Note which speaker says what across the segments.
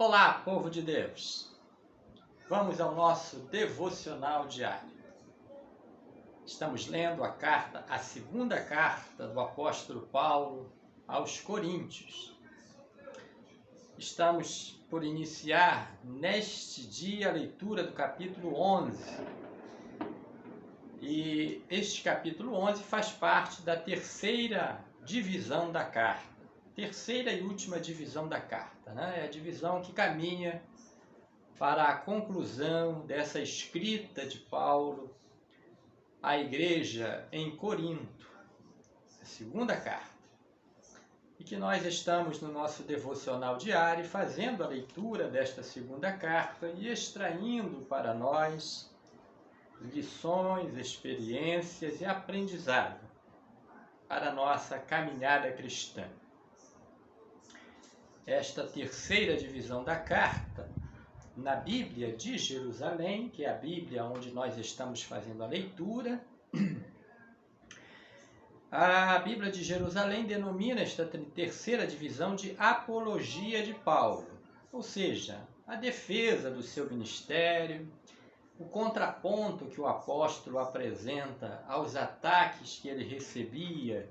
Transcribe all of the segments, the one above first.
Speaker 1: Olá, povo de Deus! Vamos ao nosso devocional diário. Estamos lendo a segunda carta do apóstolo Paulo aos Coríntios. Estamos por iniciar neste dia a leitura do capítulo 11. E este capítulo 11 faz parte da terceira divisão da carta. Terceira e última divisão da carta, né? É a divisão que caminha para a conclusão dessa escrita de Paulo à igreja em Corinto, a segunda carta. E que nós estamos no nosso devocional diário fazendo a leitura desta segunda carta e extraindo para nós lições, experiências e aprendizado para a nossa caminhada cristã. Esta terceira divisão da carta, na Bíblia de Jerusalém, que é a Bíblia onde nós estamos fazendo a leitura, a Bíblia de Jerusalém denomina esta terceira divisão de apologia de Paulo, ou seja, a defesa do seu ministério, o contraponto que o apóstolo apresenta aos ataques que ele recebia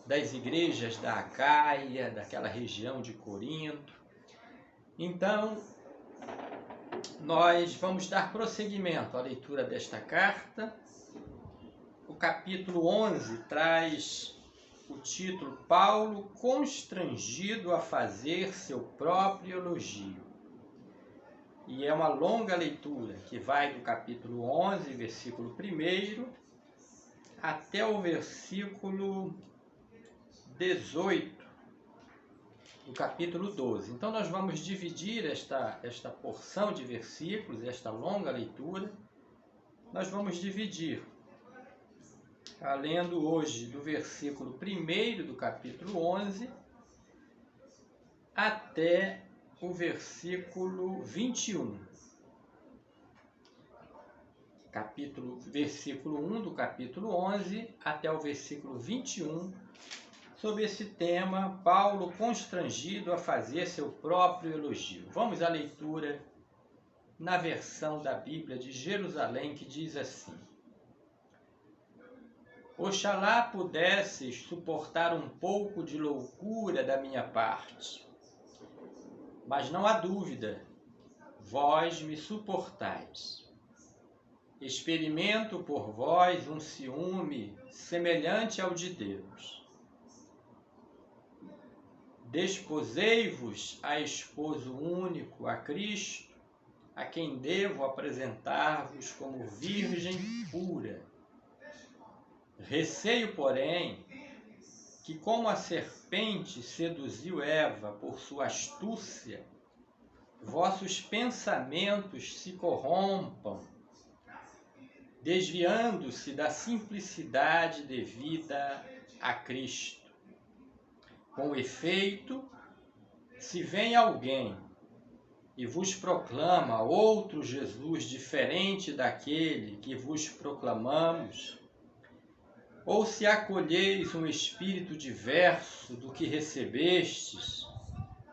Speaker 1: das igrejas da Acaia, daquela região de Corinto. Então, nós vamos dar prosseguimento à leitura desta carta. O capítulo 11 traz o título Paulo constrangido a fazer seu próprio elogio. E é uma longa leitura que vai do capítulo 11, versículo 1, até o versículo 18 do capítulo 12. Então nós vamos dividir esta porção de versículos, esta longa leitura, nós vamos dividir, lendo hoje do versículo 1 do capítulo 11 até o versículo 21. Versículo 1 do capítulo 11 até o versículo 21, sobre esse tema, Paulo constrangido a fazer seu próprio elogio. Vamos à leitura na versão da Bíblia de Jerusalém, que diz assim: Oxalá pudesses suportar um pouco de loucura da minha parte, mas não há dúvida, vós me suportais. Experimento por vós um ciúme semelhante ao de Deus. Desposei-vos a esposo único, a Cristo, a quem devo apresentar-vos como virgem pura. Receio, porém, que como a serpente seduziu Eva por sua astúcia, vossos pensamentos se corrompam, desviando-se da simplicidade devida a Cristo. Com efeito, se vem alguém e vos proclama outro Jesus diferente daquele que vos proclamamos, ou se acolheis um espírito diverso do que recebestes,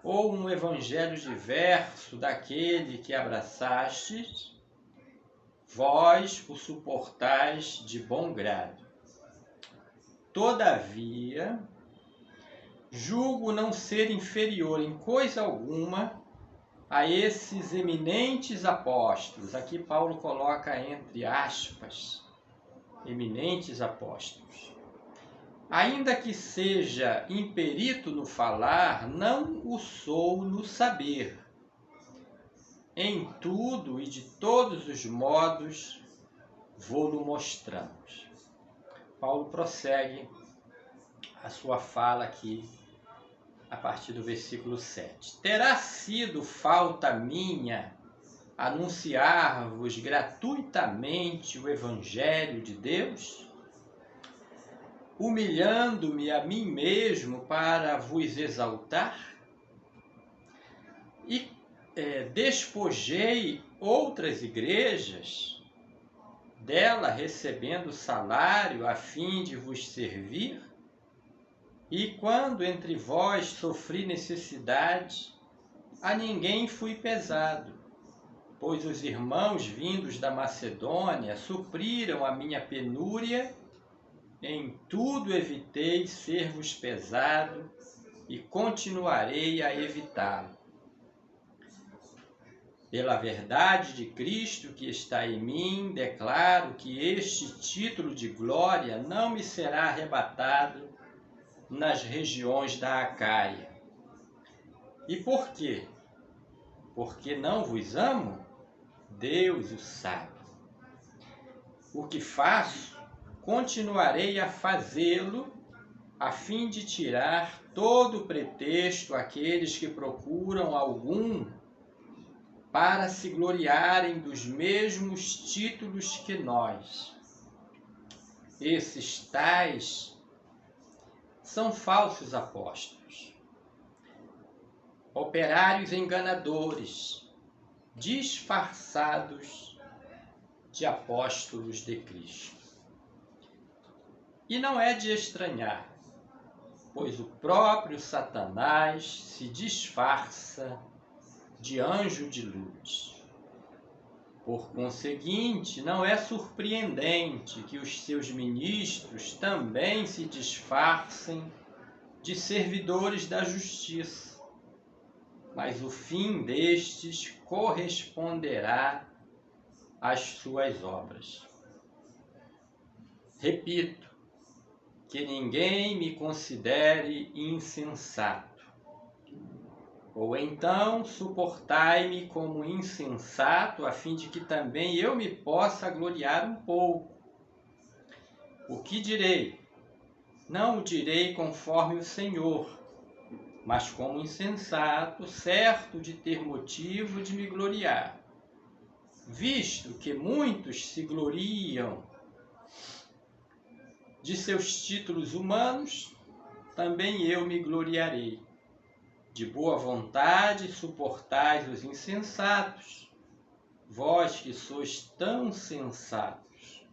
Speaker 1: ou um evangelho diverso daquele que abraçastes, vós o suportais de bom grado. Todavia, julgo não ser inferior em coisa alguma a esses eminentes apóstolos. Aqui Paulo coloca entre aspas, eminentes apóstolos. Ainda que seja imperito no falar, não o sou no saber. Em tudo e de todos os modos vou-lo mostramos. Paulo prossegue a sua fala aqui a partir do versículo 7. Terá sido falta minha anunciar-vos gratuitamente o Evangelho de Deus, humilhando-me a mim mesmo para vos exaltar? E despojei outras igrejas, dela recebendo salário a fim de vos servir? E quando entre vós sofri necessidade, a ninguém fui pesado, pois os irmãos vindos da Macedônia supriram a minha penúria. Em tudo evitei ser-vos pesado e continuarei a evitá-lo. Pela verdade de Cristo que está em mim, declaro que este título de glória não me será arrebatado nas regiões da Acaia. E por quê? Porque não vos amo? Deus o sabe. O que faço, continuarei a fazê-lo, a fim de tirar todo o pretexto àqueles que procuram algum para se gloriarem dos mesmos títulos que nós. Esses tais são falsos apóstolos, operários enganadores, disfarçados de apóstolos de Cristo. E não é de estranhar, pois o próprio Satanás se disfarça de anjo de luz. Por conseguinte, não é surpreendente que os seus ministros também se disfarcem de servidores da justiça, mas o fim destes corresponderá às suas obras. Repito, que ninguém me considere insensato, ou então suportai-me como insensato, a fim de que também eu me possa gloriar um pouco. O que direi? Não o direi conforme o Senhor, mas como insensato, certo de ter motivo de me gloriar. Visto que muitos se gloriam de seus títulos humanos, também eu me gloriarei. De boa vontade suportais os insensatos, vós que sois tão sensatos.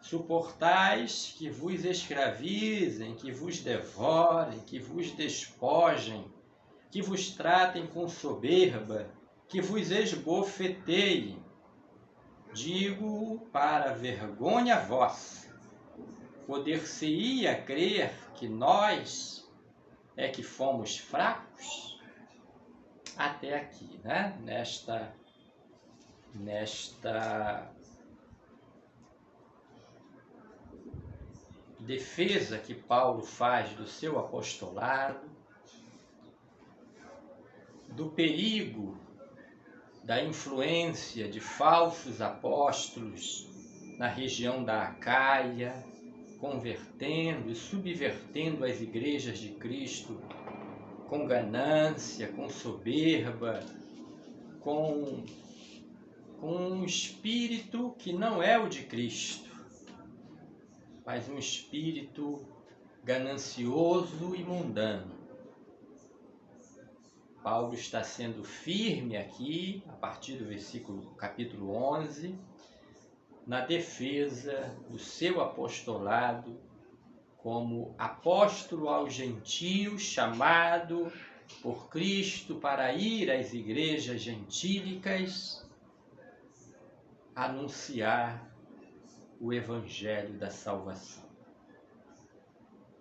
Speaker 1: Suportais que vos escravizem, que vos devorem, que vos despojem, que vos tratem com soberba, que vos esbofeteiem. Digo para vergonha vossa. Poder-se-ia crer que nós é que fomos fracos? Até aqui, né? Nesta defesa que Paulo faz do seu apostolado, do perigo da influência de falsos apóstolos na região da Acaia, convertendo e subvertendo as igrejas de Cristo com ganância, com soberba, com um espírito que não é o de Cristo, mas um espírito ganancioso e mundano. Paulo está sendo firme aqui, a partir do capítulo 11, na defesa do seu apostolado como apóstolo aos gentios, chamado por Cristo para ir às igrejas gentílicas, anunciar o evangelho da salvação.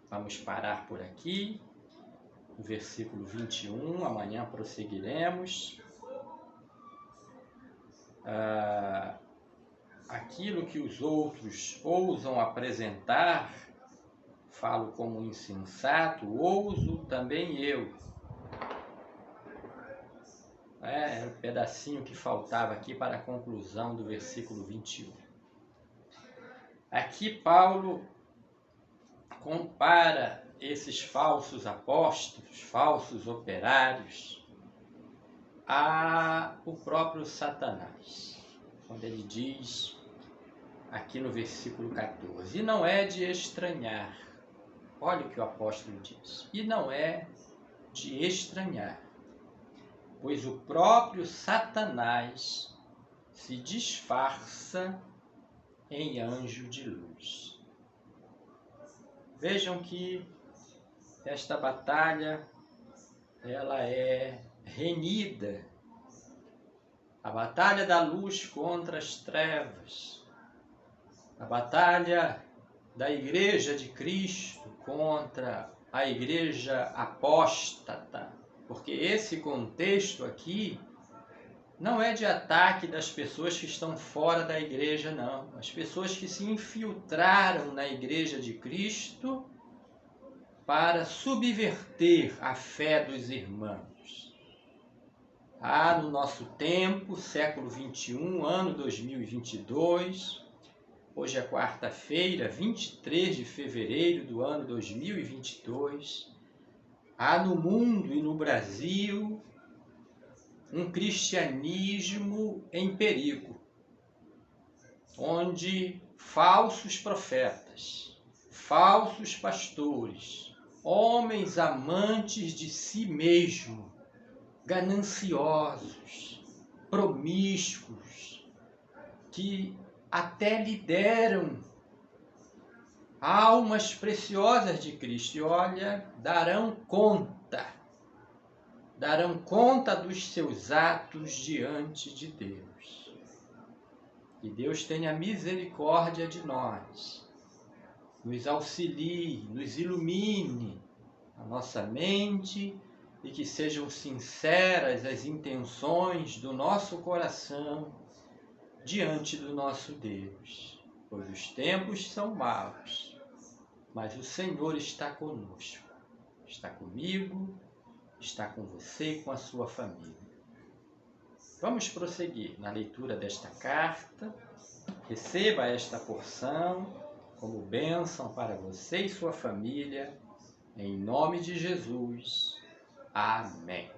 Speaker 1: Vamos parar por aqui, no versículo 21, amanhã prosseguiremos. Aquilo que os outros ousam apresentar, falo como insensato, ouso também eu. É o pedacinho que faltava aqui para a conclusão do versículo 21. Aqui Paulo compara esses falsos apóstolos, falsos operários, ao próprio Satanás, quando ele diz aqui no versículo 14, e não é de estranhar, olha o que o apóstolo diz, e não é de estranhar, pois o próprio Satanás se disfarça em anjo de luz. Vejam que esta batalha, ela é renhida, a batalha da luz contra as trevas, a batalha da Igreja de Cristo contra a Igreja apóstata, porque esse contexto aqui não é de ataque das pessoas que estão fora da igreja, não. As pessoas que se infiltraram na Igreja de Cristo para subverter a fé dos irmãos. No nosso tempo, século 21, ano 2022, hoje é quarta-feira, 23 de fevereiro do ano 2022, há no mundo e no Brasil um cristianismo em perigo, onde falsos profetas, falsos pastores, homens amantes de si mesmo, gananciosos, promíscuos, que até lideram almas preciosas de Cristo, e olha, darão conta dos seus atos diante de Deus. Que Deus tenha misericórdia de nós, nos auxilie, nos ilumine a nossa mente e que sejam sinceras as intenções do nosso coração diante do nosso Deus, pois os tempos são maus, mas o Senhor está conosco, está comigo, está com você e com a sua família. Vamos prosseguir na leitura desta carta. Receba esta porção como bênção para você e sua família, em nome de Jesus. Amém.